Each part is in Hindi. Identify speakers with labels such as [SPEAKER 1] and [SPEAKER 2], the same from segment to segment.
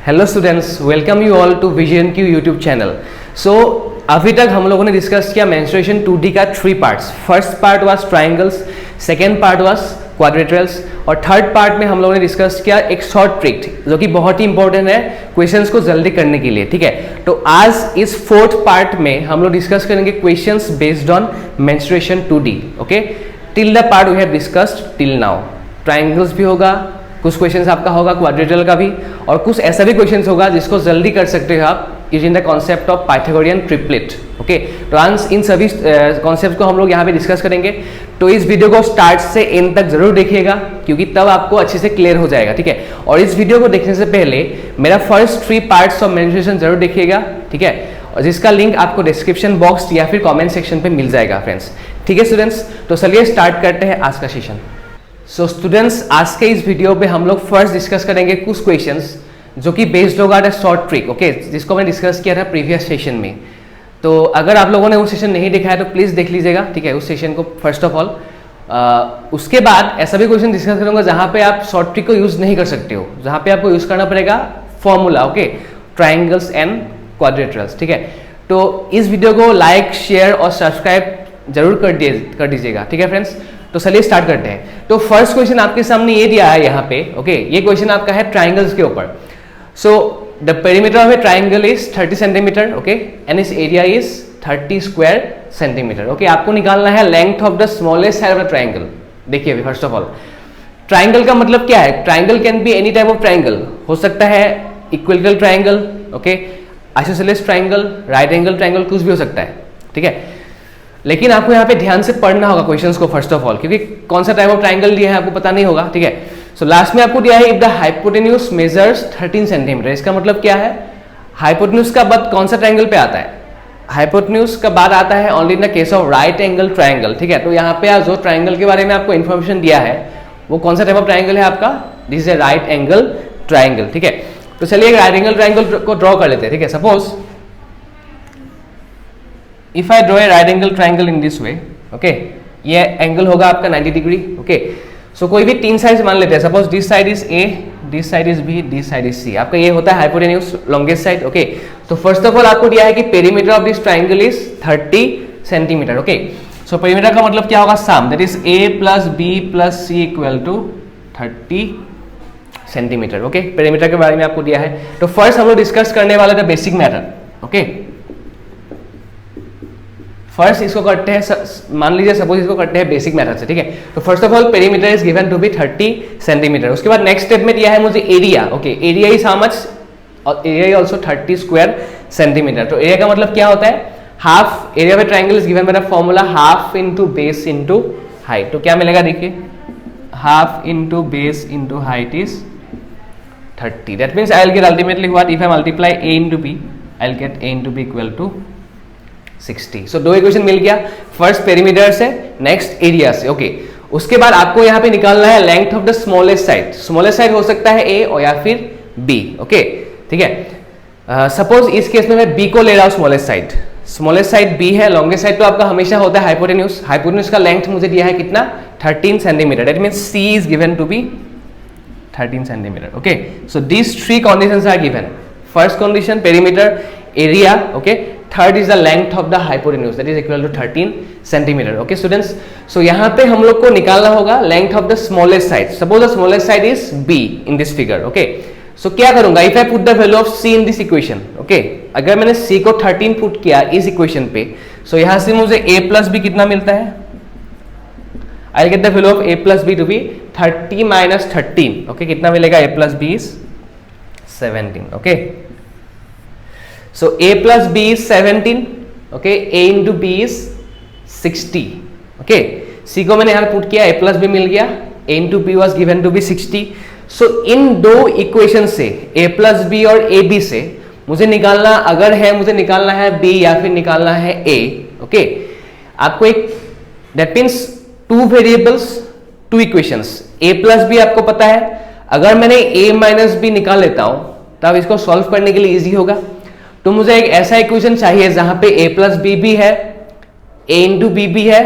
[SPEAKER 1] Hello students, welcome you all to Vision Q YouTube channel. So अभी तक हम लोगों ने डिस्कस किया मेंस्ट्रुएशन 2D का 3 parts. First part was triangles, second part was quadrilaterals और थर्ड पार्ट में हम लोगों ने डिस्कस किया एक शॉर्ट ट्रिक जो कि बहुत ही इंपॉर्टेंट है क्वेश्चंस को जल्दी करने के लिए। ठीक है, तो आज इस फोर्थ पार्ट में हम लोग डिस्कस करेंगे questions based on menstruation 2D। Okay, till the part we have discussed till now. Triangles भी होगा, कुछ क्वेश्चंस आपका होगा क्वाड्रेटरल का भी, और कुछ ऐसा भी क्वेश्चंस होगा जिसको जल्दी कर सकते हो आप using the concept of Pythagorean triplet. Okay, तो आज इन सभी कॉन्सेप्ट को हम लोग यहाँ पे डिस्कस करेंगे। तो इस वीडियो को स्टार्ट से एंड तक जरूर देखिएगा क्योंकि तब आपको अच्छे से क्लियर हो जाएगा। ठीक है, और इस वीडियो को देखने से पहले मेरा फर्स्ट 3 पार्ट्स ऑफ मेंस्ट्रुएशन जरूर देखिएगा। ठीक है, और जिसका लिंक आपको डिस्क्रिप्शन बॉक्स या फिर कॉमेंट सेक्शन पे मिल जाएगा फ्रेंड्स। ठीक है स्टूडेंट्स, तो चलिए स्टार्ट करते हैं आज का सेशन। सो स्टूडेंट्स, आज के इस वीडियो पे हम लोग फर्स्ट डिस्कस करेंगे कुछ क्वेश्चंस जो कि बेस्ड होगा द शॉर्ट ट्रिक। ओके, जिसको मैंने डिस्कस किया था प्रीवियस सेशन में। तो अगर आप लोगों ने वो सेशन नहीं देखा है तो प्लीज़ देख लीजिएगा। ठीक है, उस सेशन को फर्स्ट ऑफ ऑल। उसके बाद ऐसा भी क्वेश्चन डिस्कस करूंगा जहाँ पे आप शॉर्ट ट्रिक को यूज़ नहीं कर सकते हो, जहाँ पे आपको यूज़ करना पड़ेगा formula. Okay, triangles and quadrilaterals. ठीक है, तो इस वीडियो को लाइक, शेयर और सब्सक्राइब जरूर कर दीजिएगा। ठीक है फ्रेंड्स, तो चलिए स्टार्ट करते हैं। तो फर्स्ट क्वेश्चन आपके सामने ये दिया है यहाँ पे। ओके, ये क्वेश्चन आपका है ट्राइंगल्स के ऊपर। So the perimeter of a triangle is 30 centimetre. Okay, and इस area is 30 square centimetre. Okay, आपको निकालना है length of the smallest side of the triangle. देखिए अभी फर्स्ट ऑफ ऑल ट्राइंगल का मतलब क्या है। Triangle can be any type of triangle, हो सकता है equilateral triangle, okay, isosceles triangle, right angle triangle, कुछ भी हो सकता है। ठीक है, लेकिन आपको यहाँ पे ध्यान से पढ़ना होगा क्वेश्चंस को फर्स्ट ऑफ ऑल, क्योंकि कौन सा टाइप ऑफ ट्राइंगल दिया है आपको पता नहीं होगा। ठीक है, सो लास्ट में आपको दिया है if the hypotenuse measures 13 centimetre. इसका मतलब क्या है, हाइपोटेन्यूज का बाद कौन सा ट्राइंगल पे आता है। हाइपोटेन्यूज का बाद आता है only in the case of right angle triangle. ठीक है, तो यहाँ पे जो ट्राइंगल के बारे में आपको इन्फॉर्मेशन दिया है वो कौन सा टाइप ऑफ ट्राइंगल है आपका, this is a right angle triangle. ठीक है, तो चलिए एक राइट एंगल ट्राइंगल को ड्रॉ कर लेते हैं। ठीक है, suppose if I draw A right angle triangle in this way. Okay, ये एंगल होगा आपका 90 डिग्री। ओके, सो कोई भी 3 साइड मान लेते हैं। Suppose this side is A, this side is B, this side is C. आपका ये होता है हाइपोटेन्यूज लॉन्गेस्ट साइड। ओके, तो फर्स्ट ऑफ ऑल आपको दिया है कि perimeter of this triangle is 30 centimetre. Okay, so perimeter का मतलब क्या होगा, sum, that is A plus B plus C equal to 30 centimetre. Okay, perimeter के बारे में आपको दिया है। तो फर्स्ट हम लोग डिस्कस करने वाले थे बेसिक मेथड। ओके, फर्स्ट इसको करते हैं, मान लीजिए सपोज इसको करते हैं बेसिक मेथड से। ठीक है, तो first of all perimeter is given to be 30 centimetre. उसके बाद नेक्स्ट स्टेप में दिया है मुझे area. Okay, area is how much, और area is also 30 square centimetre. तो एरिया का मतलब क्या होता है, half area of triangle is given by the formula half into base into height. तो क्या मिलेगा, देखिए half into base into height is 30। That means I will get ultimately what, if I multiply a into b I will get a into b equal to 60। So 2 equation मिल गया, फर्स्ट पेरीमीटर से, नेक्स्ट एरिया से। ओके, उसके बाद आपको यहाँ पे निकालना है length of the smallest side. Smallest side हो सकता है ए और या फिर बी। ओके, ठीक है, सपोज इस केस में मैं बी को ले रहा हूँ smallest side. Smallest side B है, लॉन्गेस्ट साइड तो आपका हमेशा होता है हाइपोटेन्यूज। हाइपोटेन्यूज का लेंथ मुझे दिया है कितना, 13 centimetre. That means C is given to be 13 centimetre. Okay, so these 3 conditions are given. First condition perimeter, area, okay, third is the length of the hypotenuse that is equal to 13 centimetre. Okay students, so यहाँ पे हम लोग को निकालना होगा length of the smallest side. Suppose the smallest side is B in this figure. Okay, so क्या करूंगा, if I put the value of C in this equation. Okay, अगर मैंने सी को 13 पुट किया इस इक्वेशन पे, सो यहाँ से मुझे a प्लस बी कितना मिलता है, I will get the value of a plus B to be 30 minus 13। Okay, कितना मिलेगा, a plus B is 17। Okay, so a plus b is 17. okay, a into b is 60. okay, c को मैंने यहाँ पुट किया, a plus b मिल गया, a into b was given to be 60. so in 2 equation से a plus b और a b से मुझे निकालना, अगर है मुझे निकालना है b या फिर निकालना है a। ओके, आपको एक, that means 2 variables 2 equations, a plus b आपको पता है। अगर मैंने a माइनस b निकाल लेता हूं तब इसको सॉल्व करने के लिए इजी होगा। तो मुझे एक ऐसा इक्वेशन चाहिए जहां पे a प्लस बी भी है, a इंटू बी भी है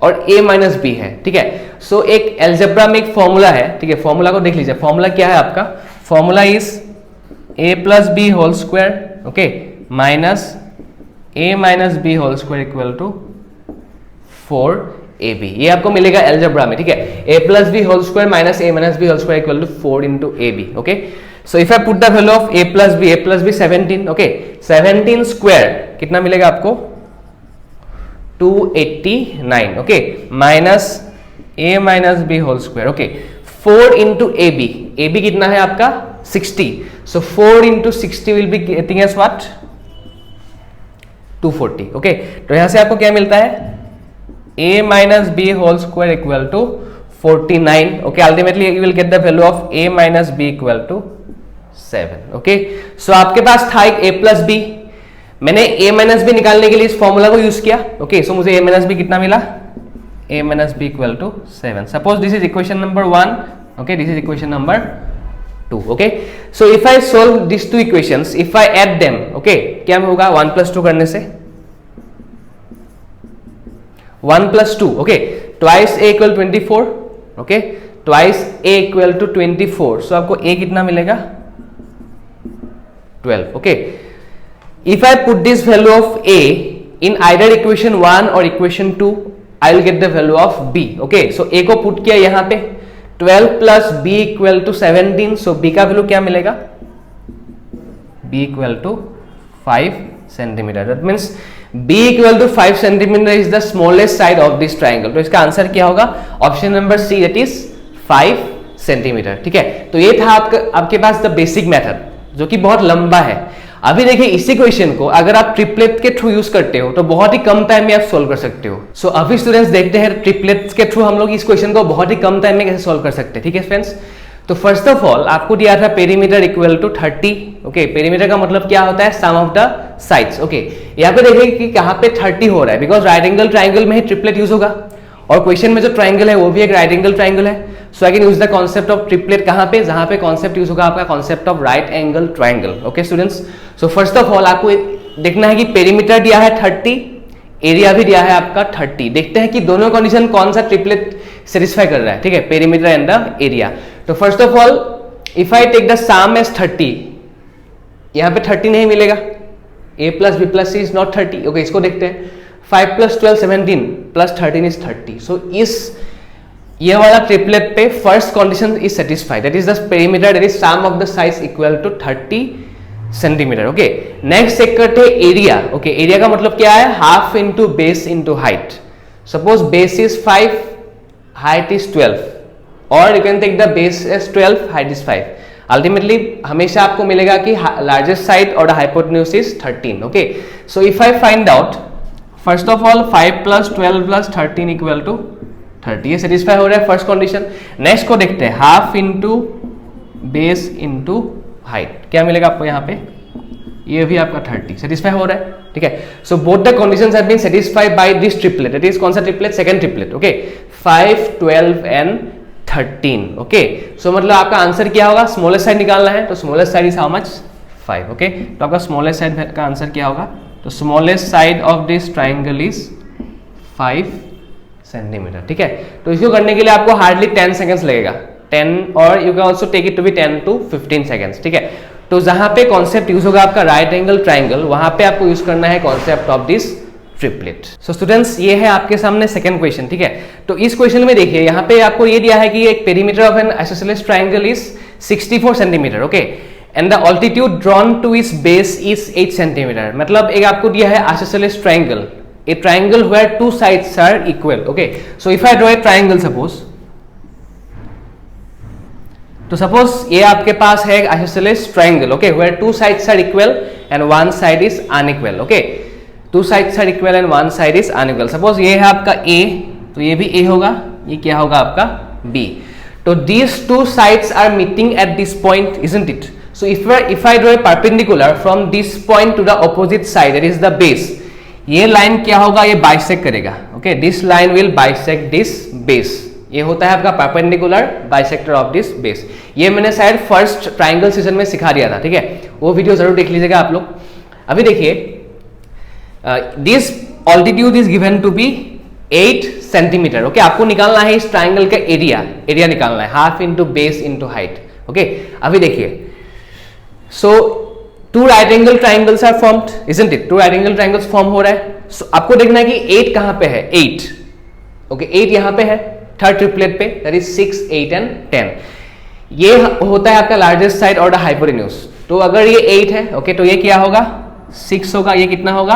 [SPEAKER 1] और a माइनस बी है। ठीक है, सो एक एल्जेब्रा में एक फॉर्मूला है। ठीक है, फॉर्मूला को देख लीजिए। फॉर्मूला क्या है आपका, formula is A plus B whole square, okay, minus A minus B whole square equal to 4ab। ये आपको मिलेगा एलजेब्रा में, ठीक है। a plus B whole square minus A minus B whole square equal to 4 into ab, okay. So if I put the value of a plus B 17, okay, 17 square कितना मिलेगा आपको 289, okay, minus a minus B whole square, okay, 4 into ab, ab कितना है आपका 60, so 4 into 60 will be getting us what 240, okay. तो यहां से आपको क्या मिलता है a minus B whole square equal to 49, okay. Ultimately you will get the value of a minus B equal to 7, okay. So आपके पास था एक a प्लस बी, मैंने a माइनस बी निकालने के लिए इस फॉर्मूला को यूज किया, ओके। सो मुझे a माइनस बी कितना मिला, a minus B equal to 7। Suppose this is equation number 1, okay, this is equation number 2, okay. So if I solve this two equations, if I add them, okay, क्या होगा 1 प्लस 2 करने से 1 plus 2, okay, twice a equal 24, okay, twice a equal to 24, so आपको a कितना मिलेगा 12, okay. If I put this value of a in either equation 1 और equation 2, I will get the value of b, okay. So a को पुट किया यहां पे 12 plus b equal to 17, so b का वैल्यू क्या मिलेगा b equal to 5 centimetre, that means b equal to 5 centimetre is the smallest side of this triangle. तो इसका आंसर क्या होगा option number C, that is 5 centimetre, ठीक है। तो ये था आपके पास द बेसिक मेथड जो कि बहुत लंबा है। अभी देखिए इसी क्वेश्चन को अगर आप ट्रिपलेट के थ्रू यूज करते हो तो बहुत ही कम टाइम में आप सोल्व कर सकते हो। सो अभी स्टूडेंट्स देखते हैं ट्रिपलेट्स के थ्रू हम लोग इस क्वेश्चन को बहुत ही कम टाइम में कैसे सोल्व कर सकते हैं, ठीक है फ्रेंड्स। तो फर्स्ट ऑफ ऑल आपको दिया था perimeter equal to 30, okay. Perimeter का मतलब क्या होता है sum of the sides, okay. यहाँ पे देखिए कि कहाँ पे 30 हो रहा है, बिकॉज राइट एंगल ट्राइंगल में ही ट्रिपलेट यूज होगा और क्वेश्चन में जो ट्राइंगल है वो भी एक राइट एंगल ट्राइंगल है। So I can use the concept of triplet कहाँ पे, जहां पे कॉन्सेप्ट यूज होगा आपका concept of right angle triangle, okay students. So first of all आपको देखना है कि पेरीमीटर दिया है 30, एरिया भी दिया है आपका 30। देखते हैं कि दोनों कंडीशन कौन सा ट्रिपलेट सेटिस्फाई कर रहा है, ठीक है, पेरीमीटर एंड द एरिया। तो first of all if I take the sum as 30, यहां पे 30 नहीं मिलेगा, a plus B plus C is not 30, okay. इसको देखते हैं 5 प्लस 12 17 प्लस 13 इज 30। सो इस ये वाला ट्रिपलेट पे first condition is satisfied, that is the perimeter that is sum of the sides equal to 30 centimetre, okay. Next check करते हैं एरिया, ओके। एरिया का मतलब क्या है half into base into height. Suppose base is 5, height is 12, और you can take the base as 12, height is 5। Ultimately हमेशा आपको मिलेगा कि लार्जेस्ट साइड और the hypotenuse is 13, okay. So if I find out first of all 5 plus 12 plus 13 equal to 30, ये सेटिस्फाई हो रहा है फर्स्ट कंडीशन। नेक्स्ट को देखते हैं half into base into height, क्या मिलेगा आपको यहाँ पे, ये भी आपका 30 सेटिस्फाई हो रहा है, ठीक है। So both the conditions have been satisfied by this triplet, that is कौन सा triplet, second triplet, okay. 5 12 and 13, okay. So मतलब आपका आंसर क्या होगा, स्मॉलेस्ट साइड निकालना है तो smallest side is how much 5, okay. तो आपका स्मॉलेस्ट साइड का आंसर क्या होगा, तो smallest side of this triangle is 5 centimetre, ठीक है। तो इसको करने के लिए आपको हार्डली 10 सेकंड्स लगेगा, 10 और you can also take it to be 10 to 15 seconds, ठीक है। तो जहां पे कॉन्सेप्ट यूज होगा आपका राइट एंगल ट्राइंगल, वहां पे आपको यूज करना है concept of this triplet. So students ये है आपके सामने सेकंड क्वेश्चन, ठीक है। तो इस क्वेश्चन में देखिए यहाँ पे आपको ये दिया है कि एक perimeter of an isosceles triangle is 64 centimetre, okay, and the altitude drawn to its base is 8 centimetre. मतलब एक आपको दिया है isosceles triangle, a triangle where two sides are equal, okay. So if I draw a triangle suppose, तो suppose ये आपके पास है isosceles triangle, okay, where two sides are equal and one side is unequal, okay. Two sides are equal and one side is unequal. Suppose ये है आपका A, तो ये भी A होगा, ये क्या होगा आपका B. तो these two sides are meeting at this point, isn't it? So if I draw a perpendicular from this point to the opposite side, that is the base, ये लाइन क्या होगा, ये बाइसेक्ट करेगा, okay. This line will bisect this base, ये होता है आपका perpendicular bisector of this base. ये मैंने शायद फर्स्ट ट्राइंगल सीजन में सिखा दिया था, ठीक है, वो वीडियो जरूर देख लीजिएगा आप लोग। अभी देखिए this altitude is given to be 8 centimetre, okay. आपको निकालना है इस ट्राइंगल का एरिया निकालना है, half into base into height, okay. अभी देखिए so two right angle triangles are formed, isn't it? Two right angle triangles form हो रहा है. सो आपको देखना है कि 8 कहां पे है. 8, ओके, 8 यहां पे है थर्ड ट्रिपलेट पे, दैट इज 6, 8 एंड 10. ये होता है आपका लार्जेस्ट साइड ऑर्डर हाइपोटेन्यूज. तो अगर ये 8 है, ओके, तो ये क्या होगा? 6 होगा. ये कितना होगा?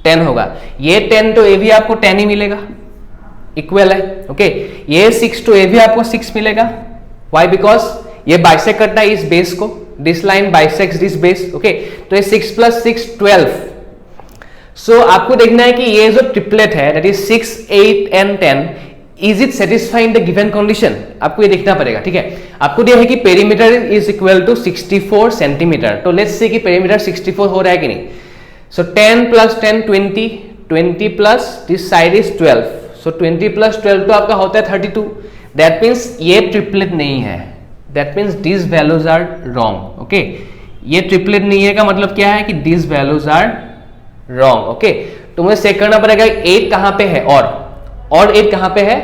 [SPEAKER 1] 10 होगा. ये 10 तो ये भी आपको 10 ही मिलेगा, इक्वल है. ओके, ये 6 तो ये भी आपको 6 मिलेगा. वाई? बिकॉज ये बाइसेक्ट करता है इस बेस को. This line bisects this base. Okay, तो ये 6 + 6 12. सो आपको देखना है कि ये जो ट्रिपलेट है that is 6, 8 and 10, is it satisfying the given condition? आपको ये देखना पड़ेगा. ठीक है, आपको दिया है कि perimeter is equal to 64 centimetre. तो लेट्स से कि पेरीमीटर 64 हो रहा है कि नहीं. So 10 + 10 20, 20 plus this side is 12. So 20 + 12 तो आपका होता है 32. दैट मीन्स ये ट्रिपलेट नहीं है. That means this values are wrong. Okay, ये ट्रिपलेट नहीं है का मतलब क्या है कि this values are wrong. Okay, तो मुझे चेक करना पड़ेगा 8 कहां पे है और 8 कहां पे है?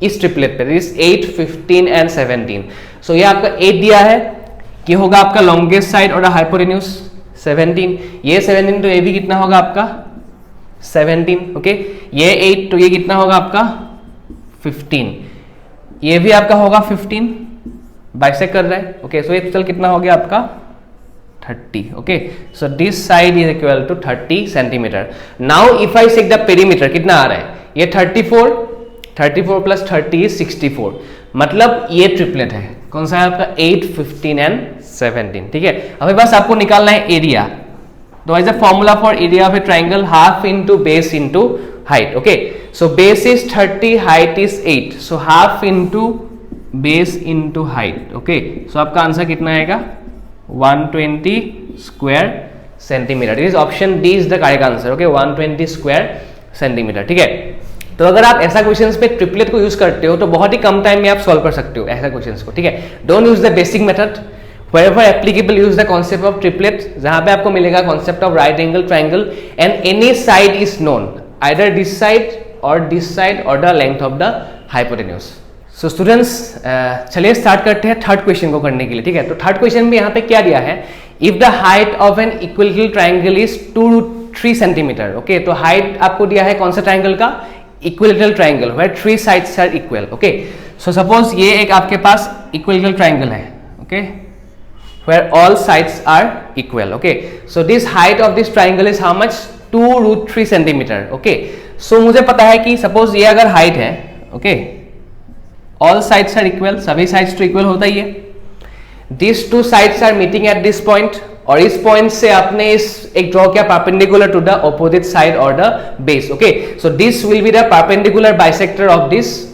[SPEAKER 1] इस ट्रिपलेट पे. This 8, 15 and 17. सो ये आपका 8 दिया है कि होगा आपका लॉन्गेस्ट साइड और हाइपोटेन्यूज 17. ये 17 तो ये भी कितना होगा आपका? 17. ओके, ये 8 तो ये कितना होगा आपका? 15. ये भी आपका होगा 15, बाइसेक्ट कर रहा है. ओके, सो ये टोटल कितना हो गया आपका? 30. Okay, so this side is equal to 30 centimetre. Now if I check the perimeter, कितना आ रहा है? ये 34 + 30 is 64. मतलब ये ट्रिपलेट है. कौन सा है आपका? 8, 15 एंड 17. ठीक है, अभी बस आपको निकालना है एरिया. तो is the formula for area of a triangle half into base into height. Okay, so base is 30, height is 8. So half into base into height. Okay, so आपका आंसर कितना आएगा? 120 square centimetre. Is option D is the correct answer. Okay, 120 square centimetre. ठीक है, तो अगर आप ऐसा क्वेश्चंस पे ट्रिपलेट को यूज करते हो तो बहुत ही कम टाइम में आप सॉल्व कर सकते हो ऐसा क्वेश्चंस को. ठीक है, don't use the basic method. wherever applicable use the concept of triplet, जहां पे आपको मिलेगा concept of right angle triangle and any side is known, either this side or the length of the hypotenuse. So students, चलिए स्टार्ट करते हैं थर्ड क्वेश्चन को करने के लिए. ठीक है, तो थर्ड क्वेश्चन में यहाँ पे क्या दिया है? If the height of an equilateral triangle is 2√3 centimetre. Okay, तो हाइट आपको दिया है कौन सा ट्राइंगल का? Equilateral triangle where 3 sides are equal. Okay, so suppose ये एक आपके पास इक्विलेटरल ट्राइंगल है. ओके, where all sides are equal. Okay, so this height of this triangle is how much? 2√3 centimetre. Okay, so मुझे पता है कि सपोज ये अगर हाइट है, okay, all sides are equal, सभी साइड्स तो इक्वल होता ही है. These two sides are meeting at this point, और इस पॉइंट से आपने इस एक ड्रॉ किया perpendicular to the opposite side और the base. Okay, so this will be the perpendicular bisector of this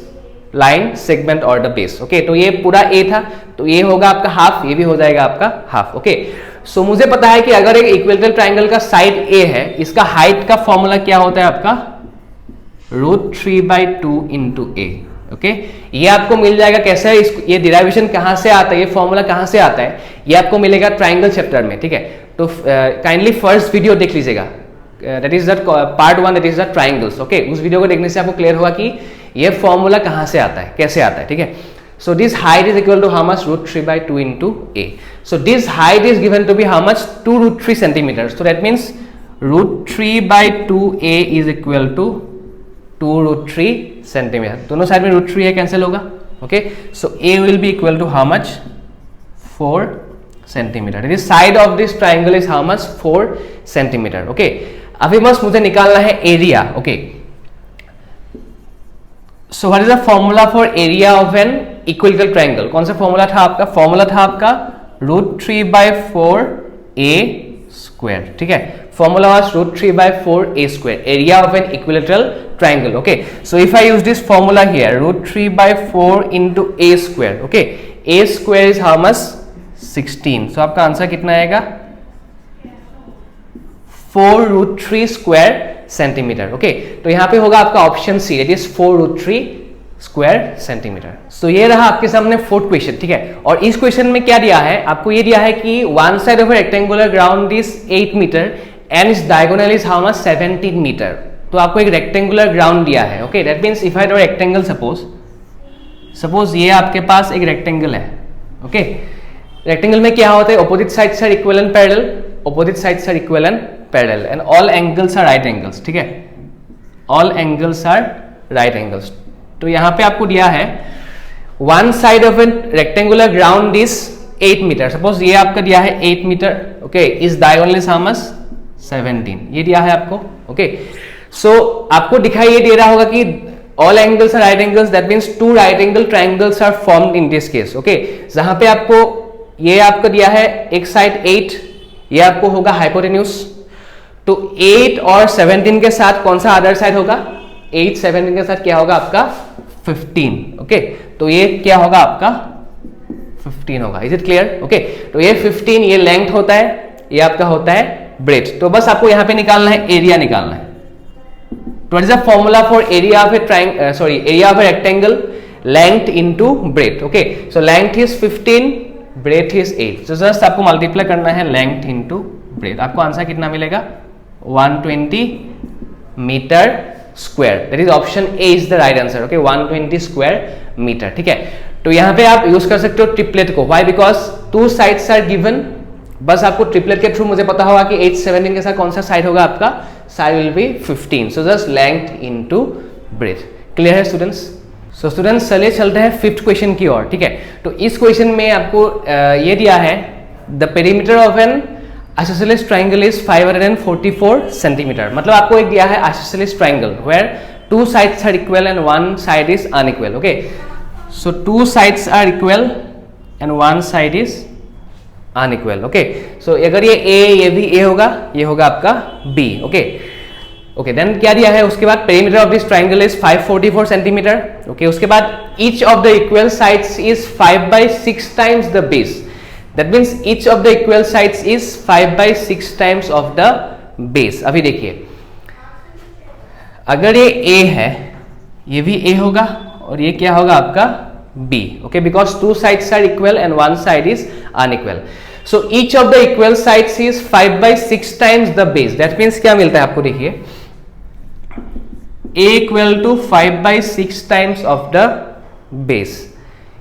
[SPEAKER 1] line segment और द बेस. ओके, तो ये पूरा ए था, तो ये होगा आपका हाफ, ये भी हो जाएगा आपका हाफ. ओके, सो मुझे पता है कि अगर एक इक्विलेटरल ट्राइंगल का साइड ए है, इसका हाइट का फॉर्मूला क्या होता है आपका? √3/2 इंटू ए. ओके, ये आपको मिल जाएगा. कैसे है ये डिराइवेशन कहां से आता है, ये फॉर्मूला कहां से आता है? ये आपको मिलेगा ट्राइंगल चैप्टर में. ठीक है, तो काइंडली फर्स्ट वीडियो देख लीजिएगा, that is the part 1, that is the triangles. Okay, उस वीडियो को देखने से आपको क्लियर होगा कि ये फॉर्मूला कहां से आता है, कैसे आता है. ठीक है, so this height is equal to how much? √3/2 into A. So this height is given to be how much? 2√3 centimetre. So that means √3/2a is equal to 2√3 centimetre. दोनों साइड में √3 है, कैंसिल होगा. Okay, so a will be equal to how much? 4 centimetre. This side of this triangle is how much? 4 centimetre. Okay, अभी बस मुझे निकालना है area. Okay, so what is the formula for area of an equilateral triangle? कौन सा फॉर्मूला था आपका? फॉर्मूला था आपका √3/4a स्क्वायर. ठीक है, formula was √3/4a square, area of an equilateral triangle. Okay, so if I use this formula here, √3/4 into a square. Okay, a square is how much? 16. सो आपका आंसर कितना आएगा? 4√3 स्क्वायर सेंटीमीटर. ओके, तो यहां पे होगा आपका option C, that is 4√3 square centimetre. So ये रहा आपके सामने फोर्थ क्वेश्चन. ठीक है, और इस क्वेश्चन में क्या दिया है आपको? ये दिया है कि one side of a rectangular ground is 8 metre and its diagonal is how much? 17 metre. तो आपको एक रेक्टेंगुलर ग्राउंड दिया है. Okay, that means if I draw rectangle, suppose ये आपके पास एक रेक्टेंगल है. ओके, रेक्टेंगल में क्या होता है, opposite sides are equal and parallel, opposite sides are equal and parallel and all angles are right angles, ठीक है, all angles are right angles. तो यहां पे आपको दिया है one side of an rectangular ground is 8 meter, suppose ये आपका दिया है 8 meter, okay, is diagonal is how much 17, ये दिया है आपको, ओके। सो आपको दिखाई ये दे रहा होगा कि all angles are right angles, that means two right angle triangles are formed in this case, okay। जहां पे आपको ये आपको दिया है एक साइड 8, ये आपको होगा हाइपोटेन्यूज, तो 8 और 17 के साथ कौन सा अदर साइड होगा, 8 17 के साथ क्या होगा आपका 15, ओके, तो ये क्या होगा आपका 15 होगा, इज इट क्लियर, ओके। तो ये 15 ये लेंथ होता है, ये आपका होता है ब्रेथ, तो बस आपको यहां पे निकालना है, एरिया निकालना है। What is the formula for area of a triangle? Area of a rectangle, length into breadth. Okay, so length is 15, breadth is 8. So just आपको multiply करना है length into breadth. आपको आंसर कितना मिलेगा 120 meter square. That is option A is the right answer. Okay, 120 square meter. ठीक है, तो यहाँ पे आप यूज कर सकते हो ट्रिपलेट को. Why? Because two sides are given. बस आपको ट्रिपलेट के थ्रू मुझे पता होगा कि 8 17 के साथ कौन सा साइड होगा आपका, side will be 15. So just length into breadth. Clear है स्टूडेंट्स? सो स्टूडेंट्स चलिए चलते हैं फिफ्थ क्वेश्चन की ओर. ठीक है, तो इस क्वेश्चन में आपको ये दिया है the perimeter of an isosceles triangle is 544 centimetre. मतलब आपको एक दिया है isosceles triangle where two sides are equal and one side is unequal. Okay, so two sides are equal and one side is unequal. Okay, so अगर ये A ये भी A होगा, ये होगा आपका B. ओके ओके, देन क्या दिया है उसके बाद perimeter of this triangle is 544 centimetre. Okay, उसके बाद each of the equal sides is 5/6 times the base. That means each of the equal sides is 5/6 times of the base. अभी देखिए, अगर ये A है, ये भी A होगा और ये क्या होगा आपका B. Okay, because two sides are equal and one side is unequal. So each of the equal sides is 5/6 times the base. That means क्या मिलता है आपको, देखिए A equal to 5/6 times of the base.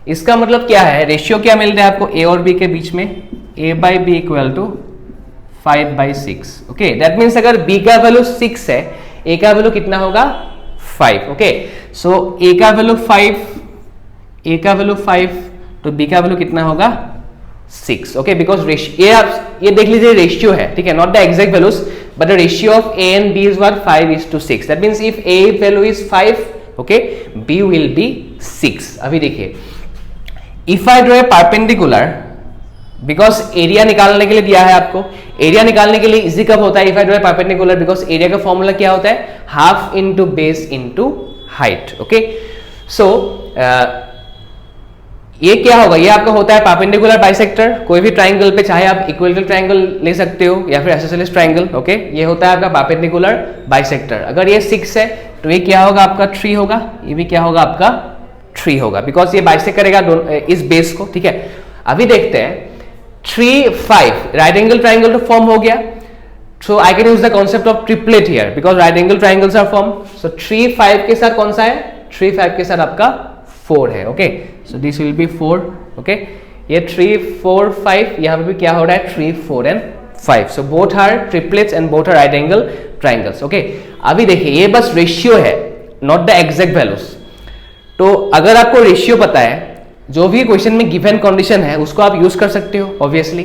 [SPEAKER 1] इसका मतलब क्या है, रेशियो क्या मिल रहा है आपको A और B के बीच में, A/B equal to 5/6. Okay, that means अगर B का वैल्यू 6 है, A का वैल्यू कितना होगा 5. Okay, so A का वैल्यू 5, A का वैल्यू 5, तो B का वैल्यू कितना होगा 6. ओके, बिकॉज ये देख लीजिए रेशियो है, ठीक है, not the exact values but the ratio of A and B is what 5:6. That means if A value is 5, okay, B will be 6. अभी देखिए, if I draw a perpendicular, because area निकालने के लिए दिया है आपको, एरिया निकालने के लिए इजी कब होता है, if I draw a perpendicular, because area का फॉर्मूला क्या होता है, half into base into height. Okay, so ये क्या होगा, ये आपका होता है परपेंडिकुलर बाइसेक्टर. कोई भी ट्राइंगल पे, चाहे आप इक्विलैटरल ट्राइंगल ले सकते हो या फिर आइसोसेलेस ट्राइंगल. ओके, ये होता है आपका परपेंडिकुलर बाइसेक्टर. अगर ये 6 है तो ये क्या होगा आपका 3 होगा, ये भी क्या होगा आपका 3 होगा, बिकॉज ये बाइसेक्ट करेगा इस बेस को. ठीक है, अभी देखते हैं 3 5 राइट एंगल ट्राइंगल तो फॉर्म हो गया. So I can use the concept of triplet here because right angle triangles are form. So 3 5 के साथ कौन सा है, 3 5 के साथ आपका 4 है. Okay, so this will B 4. Okay, ये 3 4 5, यहाँ पे भी क्या हो रहा है 3 4 and 5. So both are triplets and both are right angle triangles. Okay, अभी देखिए ये बस रेशियो है, नॉट द एग्जैक्ट वैल्यूज. तो अगर आपको रेशियो पता है, जो भी क्वेश्चन में गिवन कंडीशन है उसको आप यूज कर सकते हो. ऑब्वियसली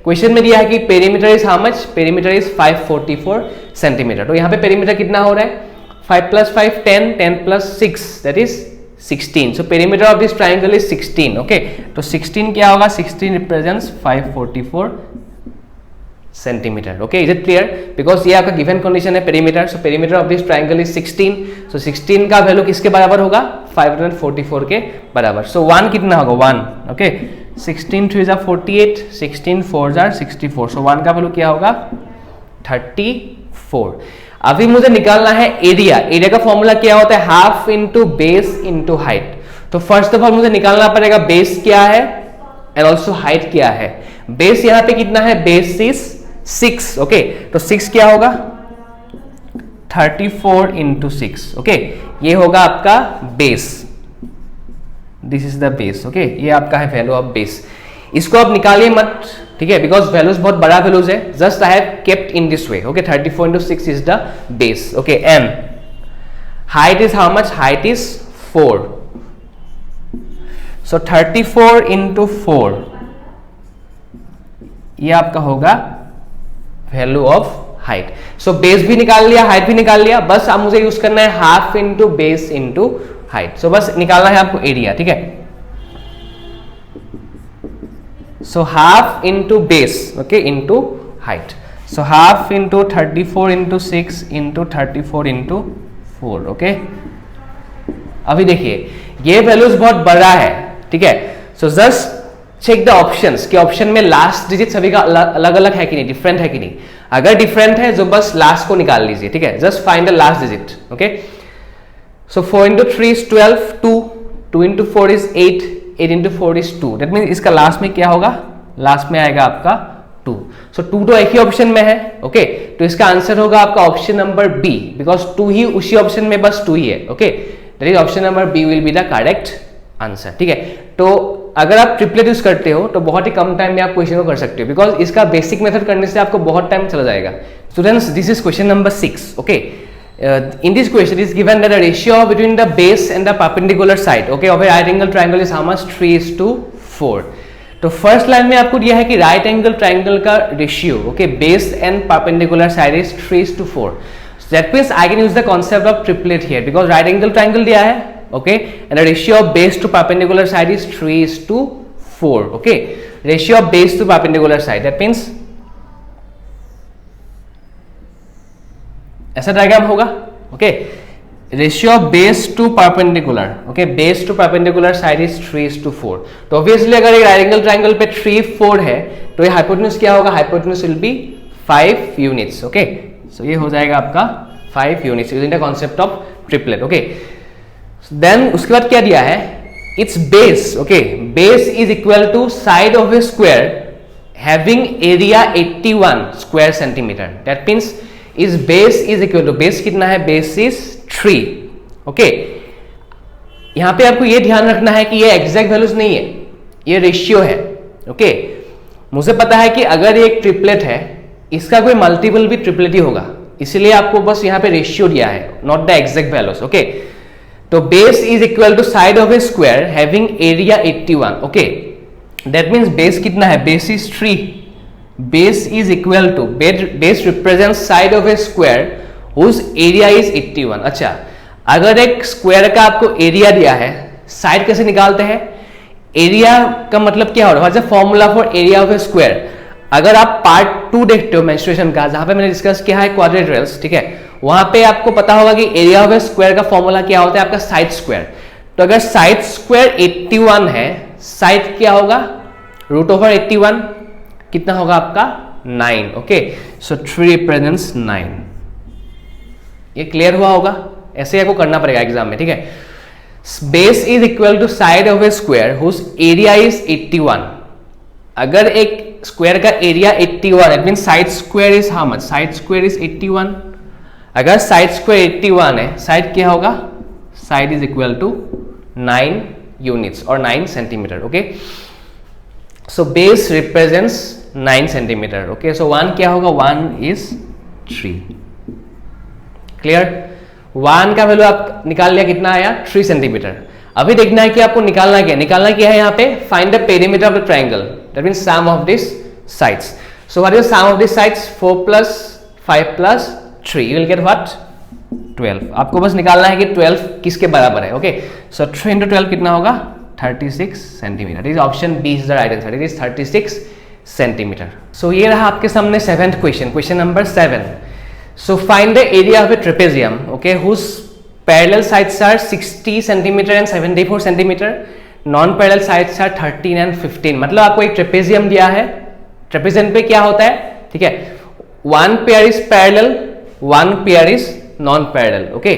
[SPEAKER 1] क्वेश्चन में दिया है कि perimeter is how much, perimeter is 544 centimetre. तो यहाँ पे पेरीमीटर कितना हो रहा है, 5 + 5 10, 10 + 6 that is 16. So perimeter of this triangle is 16. Okay, तो 16 क्या होगा, 16 represents 544 centimetre. Okay, is it clear? Because ये आपका गिवन कंडीशन है perimeter. So perimeter of this triangle is 16. सो 16 का वैल्यू किसके बराबर होगा, 544 के बराबर. सो 1 कितना होगा 1. ओके, 16 3 = 48, 16 4 = 64. सो 1 का वैल्यू क्या होगा 34. अभी मुझे निकालना है एरिया. एरिया का फॉर्मूला क्या होता है, half into base into height. तो फर्स्ट ऑफ ऑल मुझे निकालना पड़ेगा बेस क्या है एंड ऑल्सो हाइट क्या है. बेस यहाँ पे कितना है, बेस इज 6. ओके, तो 6 क्या होगा 34 × 6. ओके, ये होगा आपका base. This is the base. Okay, ये आपका है वैल्यू ऑफ बेस. इसको आप निकालिए मत, ठीक है, बिकॉज वैल्यूज बहुत बड़ा वैल्यूज है. Just I have kept in this way. Okay, 34 into 6 is the base. Okay, m height is how much? Height is 4. So 34 into 4 ये आपका होगा value of height. So base भी निकाल लिया, हाइट भी निकाल लिया. बस आप मुझे यूज करना है half into base into height. So बस निकालना है आपको एरिया, ठीक है. So half into base, okay, into height. So half into 34 into 6 into 34 into 4. Okay, अभी देखिए ये वैल्यूज बहुत बड़ा है, ठीक है. So just check the options कि ऑप्शन में लास्ट डिजिट सभी का अलग अलग है कि नहीं, डिफरेंट है कि नहीं. अगर डिफरेंट है तो बस लास्ट को निकाल लीजिए, ठीक है. Just find the last digit. Okay, so 4 into 3 is 12, 2 into 4 is 8, 8 into 4 is 2. That means इसका लास्ट में क्या होगा? लास्ट में आएगा आपका 2. सो 2 तो एक ही ऑप्शन में है. ओके, तो इसका आंसर होगा आपका ऑप्शन नंबर बी, बिकॉज 2 ही उसी ऑप्शन में बस 2 ही है. Okay, that is option number B will be the correct answer, ठीक है. तो अगर आप ट्रिपलेट यूज करते हो तो बहुत ही कम टाइम में आप क्वेश्चन को कर सकते हो, बिकॉज इसका बेसिक मेथड करने से आपको बहुत टाइम चला जाएगा. Students, this is question number 6. Okay, in this question it is given that the ratio between the base and the perpendicular side, okay, of a right angle triangle is how much? 3:4. तो फर्स्ट लाइन में आपको दिया है कि राइट एंगल ट्राइंगल का ratio, okay, base and perpendicular side is 3:4. That means I can use the concept of triplet here, because right angle triangle दिया है, okay, and the ratio of base to perpendicular side is 3:4. Okay, ratio of base to perpendicular side, that means ऐसा डायग्राम होगा. Okay, ratio of base to perpendicular, okay, base to perpendicular side is 3:4. तो ऑब्वियसली अगर एक राइट एंगल ट्राइंगल पे 3:4 है तो ये हाइपोटेन्यूज क्या होगा? Hypotenuse will be 5 units. Okay, so ये हो जाएगा आपका 5 units using the concept of triplet. Okay, then उसके बाद क्या दिया है? It's base, okay, base is equal to side of a square having area 81 square centimetre. That means is base is equal to, base कितना है? Base is 3. ओके, यहां पे आपको ये ध्यान रखना है कि ये एग्जैक्ट वैल्यूज नहीं है, ये रेशियो है. ओके, मुझे पता है कि अगर ये एक ट्रिपलेट है, इसका कोई मल्टीपल भी ट्रिपलेट ही होगा, इसलिए आपको बस यहां पे रेशियो दिया है, not the exact values. Okay, तो base is equal to side of a square having area 81. Okay, that means base कितना है? Base is 3. Base is equal to, base represents side of a square whose area is 81. अच्छा, अगर एक स्क्वायर का आपको एरिया दिया है, साइड कैसे निकालते हैं? एरिया का मतलब क्या हो रहा है? What is the formula for area of a square? अगर आप पार्ट 2 देखते हो मेंस्ट्रुएशन का, जहां पे मैंने डिस्कस किया है क्वाड्रेटरल्स, ठीक है, वहां पे आपको पता होगा कि एरिया ऑफ ए स्क्वायर का फॉर्मूला क्या होता है? आपका साइड स्क्वायर. तो अगर साइड स्क्वायर 81 है, साइड क्या होगा? √81 कितना होगा आपका? 9. ओके, सो 3 रिप्रेजेंट्स 9. ये क्लियर हुआ होगा? ऐसे आपको करना पड़ेगा एग्जाम में, ठीक है. Base is equal to side of a square whose area is 81. अगर एक स्क्वायर का area 81, it means side square is how much? Side square is 81. अगर साइड स्क्वायर 81 है, साइड क्या होगा? Side is equal to 9 units और 9 centimeter. Okay, so base represents 9 centimeter. okay, so 1 क्या होगा? 1 is 3. क्लियर? 1 का वैल्यू आप निकाल लिया, कितना आया? 3 सेंटीमीटर. अभी देखना है कि आपको निकालना क्या है यहाँ पे? Find the perimeter of the triangle, that means sum of this sides. So what is the sum of this sides? 4 + 5 + 3, you will get what? 12. आपको बस निकालना है कि 12 किसके बराबर है. ओके, सो 3 × 12 कितना होगा? 36 centimetre. Is option B is the right answer. It is 36 centimetre. So ये रहा आपके सामने 7th question, question number 7. So find the area of a trapezium, okay, whose parallel sides are 60 centimetre and 74 centimetre. Non parallel sides are 13 and 15. मतलब आपको एक ट्रेपेजियम दिया है. ट्रेपेजियम पे क्या होता है? ठीक है, 1 pair is parallel, 1 pair is non parallel. Okay,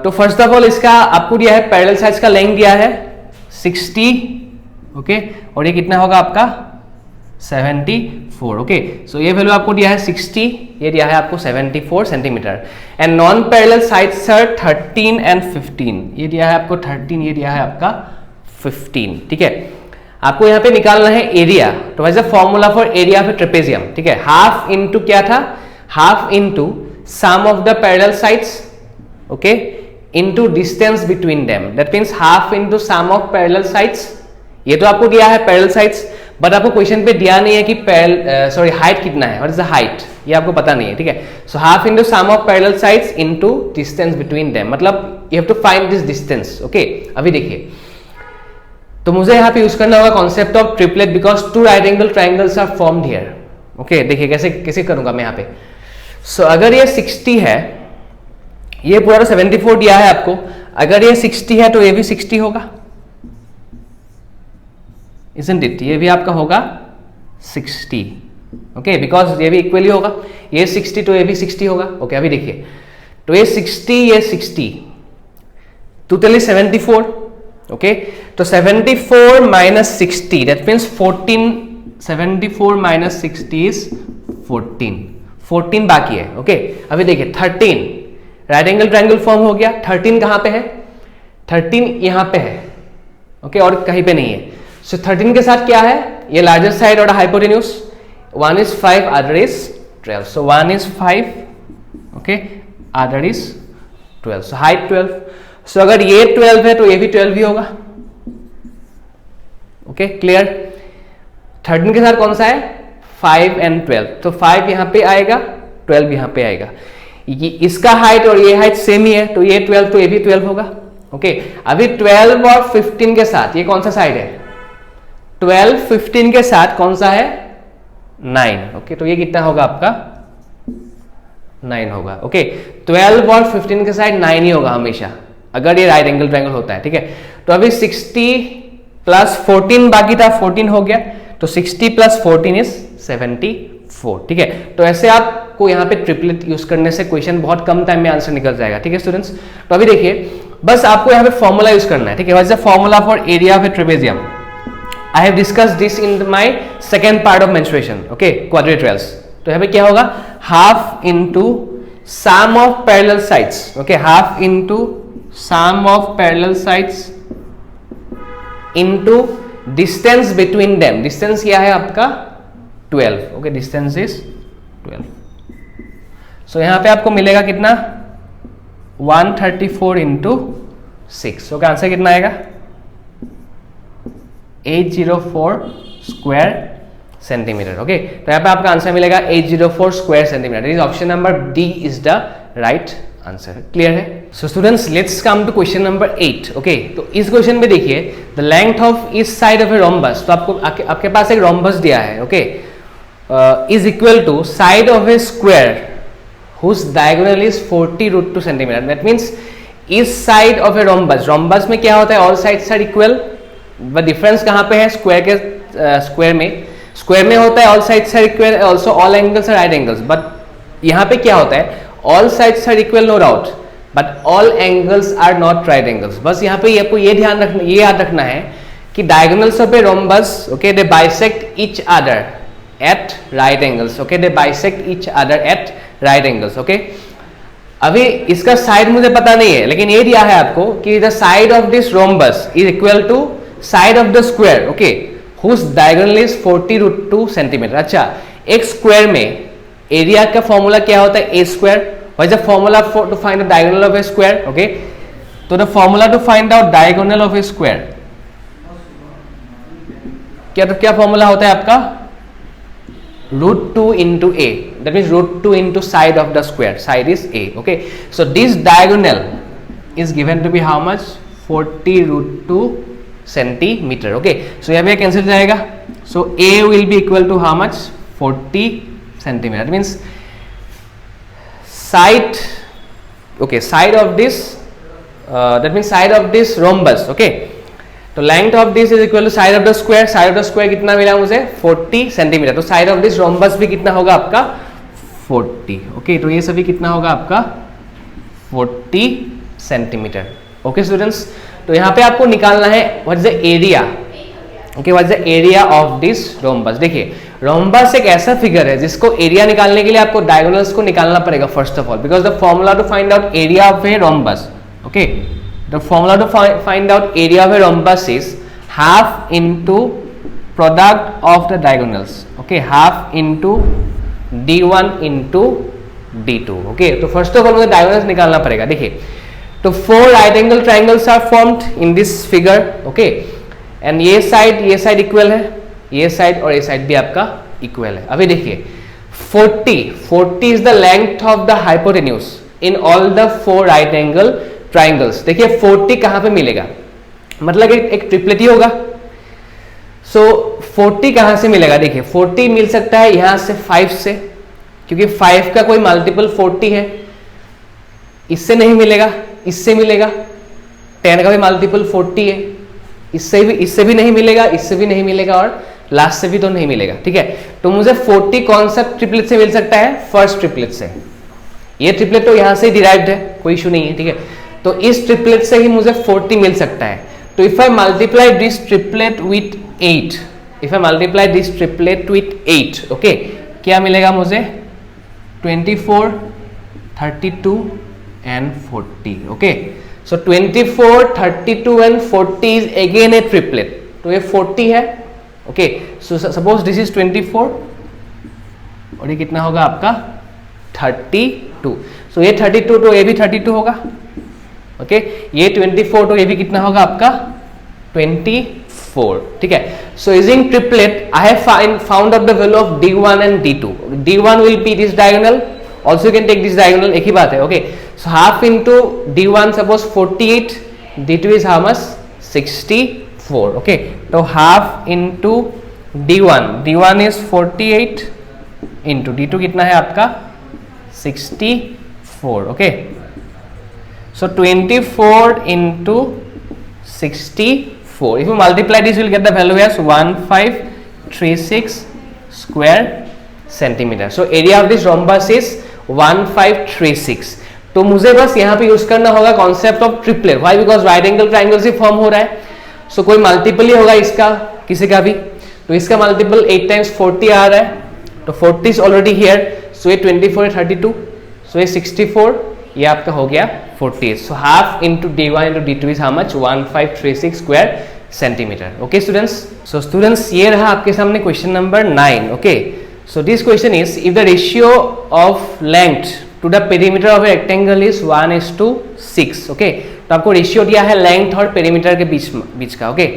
[SPEAKER 1] तो फर्स्ट ऑफ ऑल इसका आपको दिया है पैरेलल साइड्स का लेंथ दिया है 60. ओके, और ये कितना होगा आपका? 74. ओके, सो ये वैल्यू आपको दिया है 60, ये दिया है आपको 74 centimeter. And non parallel sides are 13 and 15. ये दिया है आपको 13, ये दिया है आपका 15. ठीक है, आपको यहाँ पे निकालना है एरिया, तो what is the formula for area of a trapezium, ठीक है, हाफ इनटू क्या था, half into sum of the parallel sides, okay, into distance between them, that means half into sum of parallel sides. ये तो आपको दिया है पैरेलल साइड्स, बट आपको क्वेश्चन पे दिया नहीं है कि हाइट कितना है, व्हाट इज द हाइट, ये आपको पता नहीं है, ठीक है। So half into sum of parallel sides into distance between them, मतलब you have to find this distance, okay. अभी देखिए, तो मुझे यहाँ पे यूज करना होगा concept of triplet, because two right angle triangles are formed here, okay. देखिए कैसे कैसे करूंगा मैं यहाँ पे। सो अगर ये 60 है, ये पूरा 74 दिया है आपको, अगर ये 60 है तो ये भी 60 होगा, isn't it? ये भी आपका होगा 60, ओके, बिकॉज ये भी इक्वली होगा, ये 60 तो ये भी 60 होगा, ओके। अभी देखिए, तो ये 60 ये 60, टोटली 74, ओके। तो 74 minus 60, that means 14, 74 minus 60 is 14 बाकी है, ओके। अभी देखिए 13 राइट एंगल ट्रायंगल फॉर्म हो गया, 13 कहां पे है, 13 यहां पे है, ओके, और कहीं पे नहीं है। सो 13 के साथ क्या है, ये लार्जर साइड और hypotenuse, 1 is 5, other is 12, so 1 is 5, okay, other is 12, so height 12, so अगर ये 12 है तो ये भी 12 ही होगा, ओके, क्लियर। 13 के साथ कौन सा है, 5 and 12, तो 5 यहां पे आएगा, 12 यहां पे आएगा, ये इसका हाइट और ये हाइट सेम ही है, तो ये 12 तो ये भी 12 होगा, ओके। अभी 12 और 15 के साथ ये कौन सा साइड है, 12 15 के साथ कौन सा है, 9, ओके, तो ये कितना होगा आपका 9 होगा, ओके। 12 और 15 के साइड 9 ही होगा हमेशा, अगर ये राइट एंगल ट्रायंगल होता है, ठीक है। तो अभी 60 प्लस 14 बाकी था, 14 हो गया, तो 60 प्लस 14 इज 74, ठीक है। तो ऐसे आपको यहाँ पे ट्रिपलेट यूज करने से क्वेश्चन बहुत कम टाइम में आंसर निकल जाएगा, ठीक है स्टूडेंट्स। तो अभी देखिए, बस आपको यहाँ पे फॉर्मूला यूज करना है, ठीक है, what is the formula for area of a trapezium. I have discussed this in my second part of mensuration, okay, quadrilaterals। तो यहाँ पे क्या होगा, half into sum of parallel sides, okay, half into sum of parallel sides into distance between them, distance क्या है आपका 12, okay, distance is 12। so यहाँ पे आपको मिलेगा कितना, 134 into 6, okay, आंसर कितना आएगा, 804 स्क्वायर सेंटीमीटर, ओके। तो यहाँ पे आपका आंसर मिलेगा 804 square centimetre, is option number D is the right answer, clear है। So students, let's come to question number 8, okay. तो इस क्वेश्चन में देखिए, the length of each side of a rhombus, तो आपके पास एक रोम्बस दिया है, okay, is equal to side of a square whose diagonal is 40√2 centimetre, that means each side of a rhombus, rhombus में क्या होता है, all sides are equal, but difference कहां पे है, स्क्वायर के स्क्वायर में होता है all sides are equal, also all angles are right angles, but यहां पे क्या होता है, all sides are equal no doubt, but all angles are not right angles. बस यहां पे आपको ये ध्यान रखना, ये याद रखना है कि diagonals of a rhombus, okay, they bisect each other at right angles, okay, they bisect each other at right angles, okay. अभी इसका साइड मुझे पता नहीं है, लेकिन ये दिया है आपको कि the side of this rhombus is equal to side of the square, okay, whose diagonal is 40√2 centimeter. अच्छा, एक स्क्वायर में एरिया का फॉर्मूला क्या होता है, a square, what is the formula for to find the diagonal of a square, okay. तो the formula to find out diagonal of a square, क्या फॉर्मूला होता है आपका, √2 into a, that means √2 into side of the square, side is a, okay. So this diagonal is given to be how much, 40√2 centimetre, okay. So यहाँ पे कैंसिल जाएगा, so a will be equal to how much, 40 centimetre, that means side, okay, side of this, that means side of this rhombus, okay। तो length of this is equal to side of the square, side of the square कितना मिला मुझे, 40 सेंटीमीटर, तो साइड ऑफ दिस रोम्बस भी कितना होगा आपका 40, ओके। तो ये सभी कितना होगा आपका 40 सेंटीमीटर, ओके स्टूडेंट्स। तो यहाँ पे आपको निकालना है what is the area, okay, what is the area of this rhombus. देखिए, रोम्बस एक ऐसा फिगर है जिसको एरिया निकालने के लिए आपको डायगोनल्स को निकालना पड़ेगा first of all, because the formula to find out area of a rhombus, okay, the formula to find out area of a rhombus is half into product of the diagonals, okay, half into d1 into d2, okay. तो फर्स्ट ऑफ ऑल मुझे डायगोनल्स निकालना पड़ेगा। देखिए, तो 4 right angle triangles are formed in this figure, okay, and ये साइड इक्वल है, ये साइड और ये साइड भी आपका इक्वल है। अभी देखिए 40 is the length of the hypotenuse in all the 4 right angle triangles. देखिए 40 कहां पे मिलेगा, मतलब एक ट्रिपलेट ही होगा। सो 40 कहां से मिलेगा, देखिए 40 मिल सकता है यहां से 5 से, क्योंकि 5 का कोई मल्टीपल 40 है। इससे नहीं मिलेगा, इससे मिलेगा। 10 का भी मल्टीपल 40 है, इससे भी नहीं मिलेगा, इससे भी नहीं मिलेगा, और लास्ट से भी तो नहीं मिलेगा, ठीक है। तो मुझे 40 कौन सा ट्रिपलेट से मिल सकता है, फर्स्ट ट्रिपलेट से। ये ट्रिपलेट तो यहां से डिराइव्ड है, कोई इशू नहीं है, ठीक है। तो इस ट्रिपलेट से ही मुझे 40 मिल सकता है। तो if I multiply this triplet with 8, if I multiply this triplet with 8, okay, क्या मिलेगा मुझे, 24, 32 and 40, okay. So 24, 32 and 40 is again A triplet. तो ये 40 है, okay. So suppose this is 24 और ये कितना होगा आपका 32। सो ये 32 तो ये भी 32 होगा, ओके। ये 24 तो ये भी कितना होगा आपका 24, ठीक है। So using triplet I have found out the value of d1 and d2। d1 will be this diagonal, also you can take this diagonal, एक ही बात है, okay. so half into d1 suppose 48, d2 is how much, 64, okay। तो half into d1 is 48 into d2 कितना है आपका 64, okay। so 24 into 64, if you multiply this you will get the value as 1536 square centimeter। so area of this rhombus is 1536। तो मुझे बस यहाँ पे यूज करना होगा concept of triplet. Why, because right angle triangle से फॉर्म हो रहा है। सो कोई मल्टीपल ही होगा इसका, किसी का भी। तो इसका मल्टीपल 8 टाइम्स 40 आ रहा है, तो 40 इज ऑलरेडी हियर। सो ये 24 है 32, सो ये 64, ये आपका हो गया 48। सो half into d1 into d2 is how much, 1536 square centimetre, okay students. So students ये रहा आपके सामने question number 9, okay. So this question is, if the ratio of length to the perimeter of a rectangle is 1:6, okay, तो आपको रेशियो दिया है लेंथ और पेरीमीटर के बीच का, okay,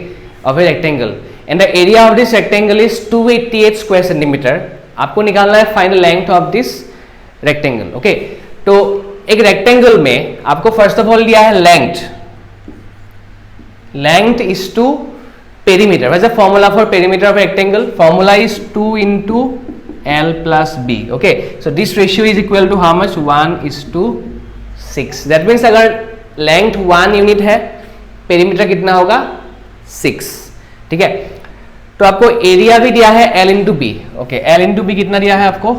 [SPEAKER 1] of a rectangle, and the area of this rectangle is 288 square centimetre. आपको निकालना है find length of this rectangle, okay. तो एक रेक्टेंगल में आपको फर्स्ट ऑफ ऑल दिया है length is to perimeter. What is the formula for perimeter of a rectangle? Formula is 2 into L plus B. Okay, so this ratio is equal to how much, 1:6. That means अगर length 1 यूनिट है, perimeter कितना होगा 6, ठीक है। तो आपको एरिया भी दिया है L into B, okay, L into B कितना दिया है आपको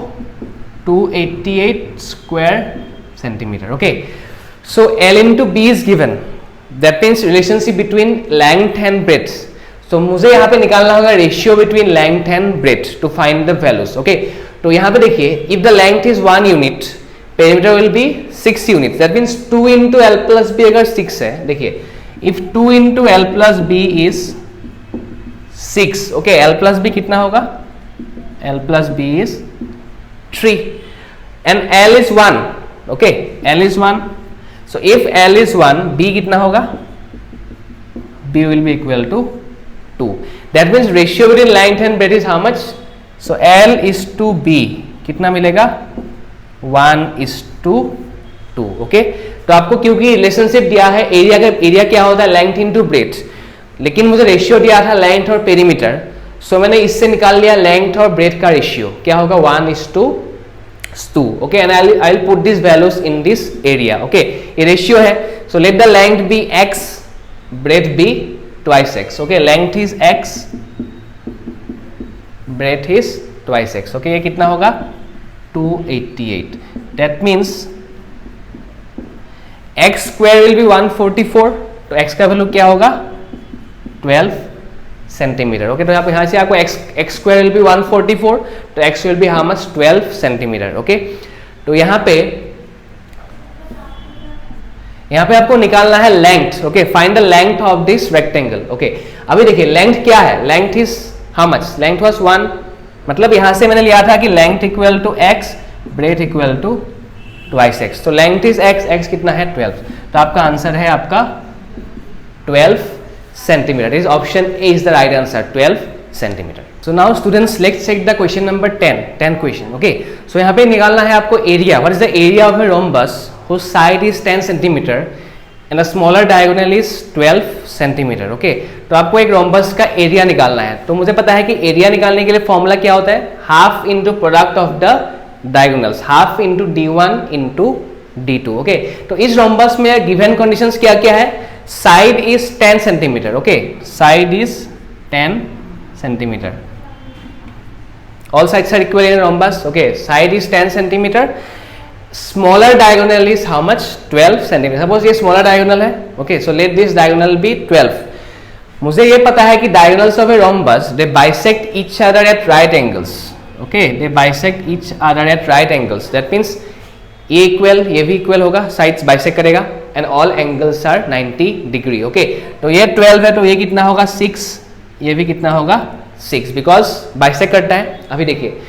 [SPEAKER 1] 288 square centimetre, okay। So L into B is given, that means relationship between length and breadth। तो मुझे यहाँ पे निकालना होगा ratio between length and breadth to find the values, okay. तो यहाँ पे देखिए, if the length is 1 unit, perimeter will be 6 unit, that means 2 into L plus B अगर 6 है, देखिए if 2 into L plus B is 6, okay, L plus B कितना होगा, L plus B is 3 and L is 1, okay, L is 1। So if L is 1, B कितना होगा, B will be equal to 2। That means ratio between length and breadth is how much? So L is to B कितना मिलेगा 1:2, ओके। तो आपको क्योंकि रिलेशनशिप दिया है एरिया का, एरिया क्या होता है लेंथ इनटू ब्रेथ, लेकिन मुझे रेशियो दिया था लेंथ और पेरीमीटर, सो मैंने इससे निकाल लिया लेंथ और ब्रेथ का रेशियो क्या होगा 1:2, okay. And I will put this values in this area, okay. ये रेशियो है, so let the length be x, breadth be twice x, okay, length is x, breadth is twice x, okay। ये कितना होगा 288, that means x square will be 144, तो x का वैल्यू क्या होगा 12 सेंटीमीटर, ओके। तो यहाँ से आपको x square will be 144, तो x will be how much 12 centimetre, okay. तो यहाँ पे आपको निकालना है length, okay, find the length of this rectangle, okay. अभी देखिए लेंथ क्या है, length is how much, length was 1, मतलब यहाँ से मैंने लिया था कि length equal to x, breadth equal to twice x, तो लेंथ इज x, x कितना है 12, तो आपका आंसर है आपका 12 centimetre. Is option A is the right answer, 12 centimetre. So now students let's check the question number 10 question. Okay, so यहाँ पे निकालना है आपको area. What is the area of a rhombus whose side is 10 centimetre and a smaller diagonal is 12 centimetre. Okay, तो आपको एक रोम्बस का एरिया निकालना है. तो मुझे पता है कि एरिया निकालने के लिए फॉर्मूला क्या होता है, half into product of the diagonals, half into d1 into d2. Okay, तो इस रोम्बस में गिवन कंडीशंस क्या क्या है, side is 10 centimeter. Okay, side is 10 centimeter. All sides are equal in rhombus. Okay, side is 10 centimeter. Smaller diagonal is how much, 12 centimeter. Suppose ये स्मॉलर डायगोनल है. Okay, so let this diagonal be 12. मुझे ये पता है कि diagonals of a rhombus they bisect each other at right angles. Okay, they bisect each other at right angles. That means ये इक्वल, ये भी इक्वल होगा, साइड्स बाइसेक्ट करेगा and all angles are 90 degree. Okay, तो ये 12 है, तो ये कितना होगा 6, ये भी कितना होगा 6, बिकॉज बाइसेक्ट करता है. अभी देखिए,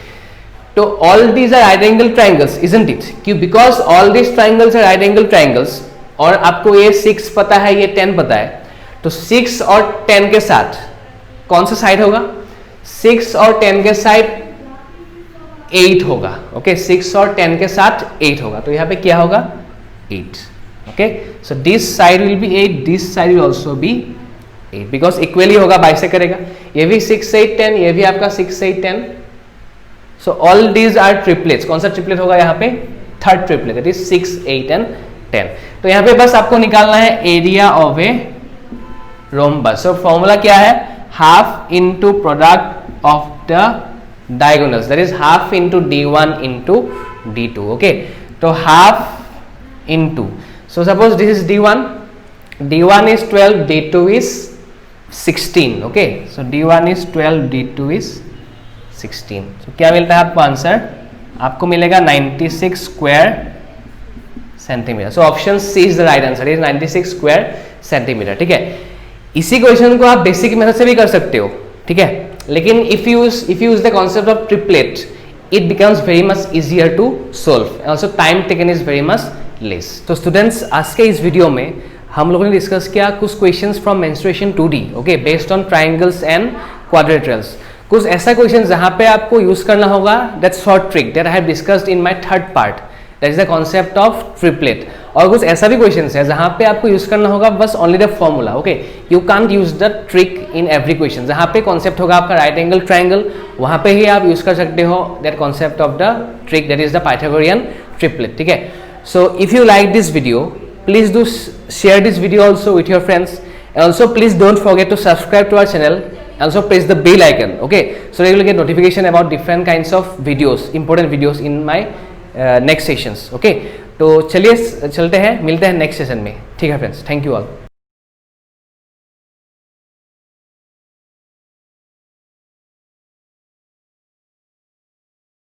[SPEAKER 1] तो all these are right angle triangles, isn't it? क्यों? Because all these triangles are right angle triangles. और आपको ये 6 पता है, ये 10 पता है, तो 6 और 10 के साथ कौन सा साइड होगा, 6 और 10 के साइड 8 होगा. ओके, 6 और 10 के साथ 8 होगा, तो यहाँ पे क्या होगा 8. Okay, so this side will be 8, this side will also be 8, because equally होगा, बाइसेक्ट करेगा. ये भी 6 8 10, ये भी आपका 6 8 10. So all these are triplets. कौन सा ट्रिपलेट होगा यहाँ पे, third triplet, that is 6 8 and 10. तो यहाँ पे बस आपको निकालना है area of a rhombus. So formula क्या है, half into product of the diagonals, that is half into d1 into d2. Okay, तो half into, so suppose this is d1, d1 is 12, d2 is 16. Okay, so d1 is 12, d2 is 16. तो क्या मिलता है आपको आंसर, आपको मिलेगा 96 square centimetre. So option C is the right answer, is 96 square centimetre. ठीक है, इसी क्वेश्चन को आप बेसिक मेथड से भी कर सकते हो. ठीक है, लेकिन if you use the concept of triplet, it becomes very much easier to solve, and also time taken is very much less. तो स्टूडेंट्स, आज के इस वीडियो में हम लोगों ने डिस्कस किया कुछ questions from mensuration 2D. Okay, based on triangles and quadrilaterals. कुछ ऐसा क्वेश्चन जहां पे आपको यूज करना होगा that short trick that I have discussed in my third part, that is the concept of triplet. और कुछ ऐसा भी क्वेश्चन है जहां पे आपको यूज करना होगा बस only the formula. Okay, you can't use the trick in every question. जहां पे कॉन्सेप्ट होगा आपका राइट एंगल ट्राइंगल, वहां पे ही आप यूज कर सकते हो that concept of the trick, that is the Pythagorean triplet. ठीक है, so if you like this video, please do share this video also with your friends, and also please don't forget to subscribe to our channel. Also press the bell icon, okay, so that you will get notification about different kinds of videos, important videos in my next sessions. Okay, तो चलिए चलते हैं, मिलते हैं नेक्स्ट सेशन में. ठीक है फ्रेंड्स, थैंक यू ऑल.